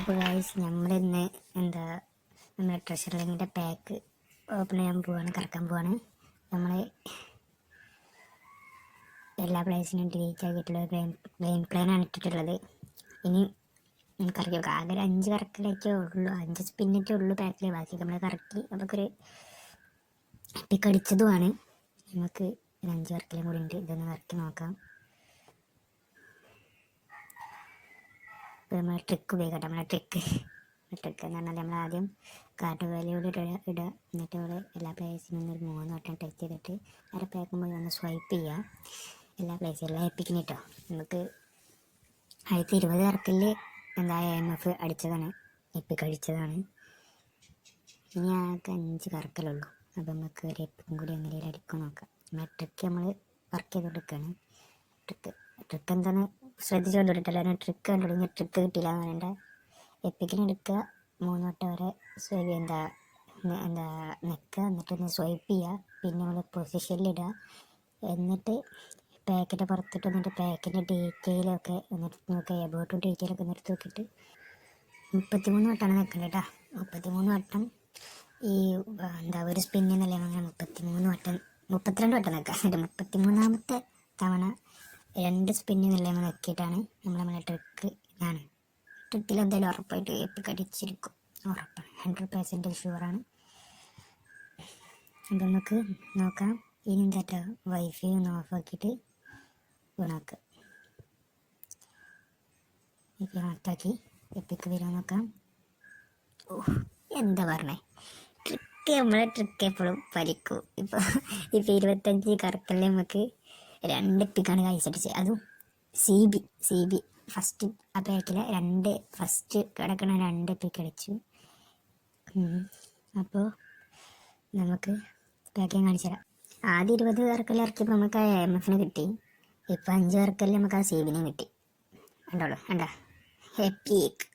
അപ്പോൾ ഗൈസ് നമ്മളിന്ന് നമ്മുടെ ട്രഷർ ലിങ്കിൻ്റെ പാക്ക് ഓപ്പൺ ചെയ്യാൻ പോവാണ്, കറക്കാൻ പോവാണ്. നമ്മൾ എല്ലാ പ്ലേസിനും ഡിലീറ്റ് ആക്കിയിട്ടുള്ള ഗെയിം പ്ലാനാണ് ഇട്ടിട്ടുള്ളത്. ഇനി കറക്കി വെക്കാം. ആകെ ഒരു 5 കറക്കലൊക്കെ ഉള്ളൂ, 5 സ്പിന്നൊക്കെ ഉള്ളൂ പാക്കിൽ. ബാക്കി നമ്മൾ കറക്കി നമുക്കൊരു പിക്കടിച്ചതുമാണ്. നമുക്ക് ഒരു 5 കറക്കലും കൂടി ഉണ്ട്. ഇതൊന്ന് കറക്കി നോക്കാം. നമ്മൾ ട്രിക്ക് ഉപയോഗിക്കട്ടെ. നമ്മളെ ട്രിക്ക് എന്ന് പറഞ്ഞാൽ നമ്മൾ ആദ്യം കാർഡ് വാല്യൂടെ ഇടുക. എന്നിട്ട് നമ്മൾ എല്ലാ പ്ലേസിനും ഒരു 3 വട്ടം ടച്ച് ചെയ്തിട്ട് അര പാക്കുമ്പോൾ ഒന്ന് സ്വൈപ്പ് ചെയ്യുക. എല്ലാ പ്ലേസുകളിലും എപ്പിക്കിന് കേട്ടോ. നമുക്ക് 20 കറക്കലിൽ AMF അടിച്ചതാണ്, എപ്പിക്ക് അടിച്ചതാണ്. ഇനി ആകെ 5 കറക്കലുള്ളൂ. അപ്പോൾ നമുക്ക് ഒരു എപ്പിക്കും കൂടി എങ്ങനെയും അടിക്കാൻ നോക്കാം. നമ്മളെ ട്രിക്ക് നമ്മൾ വർക്ക് ചെയ്ത് കൊടുക്കുകയാണ്. ട്രിക്ക് എന്താണ് ശ്രദ്ധിച്ചുകൊണ്ടിട്ടല്ല, ട്രിക്ക് കണ്ടുപിടിഞ്ഞ ട്രിക്ക് കിട്ടിയില്ല എന്ന് പറയണ്ട. എപ്പിക്കിന് എടുക്കുക, 3 വട്ടം വരെ നിൽക്കുക, എന്നിട്ടൊന്ന് സ്വൈപ്പ് ചെയ്യുക. പിന്നെ നമ്മൾ പൊസിഷനിലിടുക. എന്നിട്ട് പാക്കിൻ്റെ പുറത്തിട്ട് വന്നിട്ട് പാക്കിൻ്റെ ഡീറ്റെയിലൊക്കെ എന്നിട്ട് നോക്കുക. എബോട്ടും ഡീറ്റെയിലൊക്കെ എന്നിട്ട് നോക്കിയിട്ട് 33 വട്ടമാണ് നിൽക്കുന്നത് കേട്ടോ. 33 വട്ടം ഈ ഒരു സ്പിന്നല്ലേ, അങ്ങനെ 33 വട്ടം 32 വട്ടം നിൽക്കുക. എന്നിട്ട് 33ാമത്തെ തവണ 2 സ്പിന്ന് നമ്മൾ നോക്കിയിട്ടാണ് നമ്മളെ ട്രിക്ക് ഇതാണ്. ട്രിക്കിൽ എന്തായാലും ഉറപ്പായിട്ട് എപ്പിക്ക് അടിച്ചിരിക്കും, ഉറപ്പാണ്, 100% ഷുവറാണ്. അപ്പം നമുക്ക് നോക്കാം. ഇനി എന്താ വൈഫൈ ഒന്ന് ഓഫാക്കിയിട്ട് ഓണാക്കുക. ഇപ്പം ഓണാക്കി എപ്പിക്ക് വരാൻ നോക്കാം. ഓ എന്താ പറഞ്ഞേ, നമ്മളെ ട്രിക്ക് എപ്പോഴും പരിക്കും. ഇപ്പോൾ 25 കറക്കല്ലേ നമുക്ക് 2 എപ്പിക്കാണ് കഴിച്ചടിച്ചത്. അതും സി ബി ഫസ്റ്റ് ആ പാക്കിലെ ഫസ്റ്റ് കിടക്കണ 2 എപ്പിക്ക് അടിച്ചു. അപ്പോൾ നമുക്ക് പാക്കിങ് കാണിച്ചു തരാം. ആദ്യം 20 കറക്കല് ഇറക്കിയപ്പോൾ നമുക്ക് ആ AMF കിട്ടി. ഇപ്പോൾ 5 കറക്കലിൽ നമുക്ക് ആ CB കിട്ടി. കണ്ടോളൂ, കണ്ട എപ്പിക്ക്.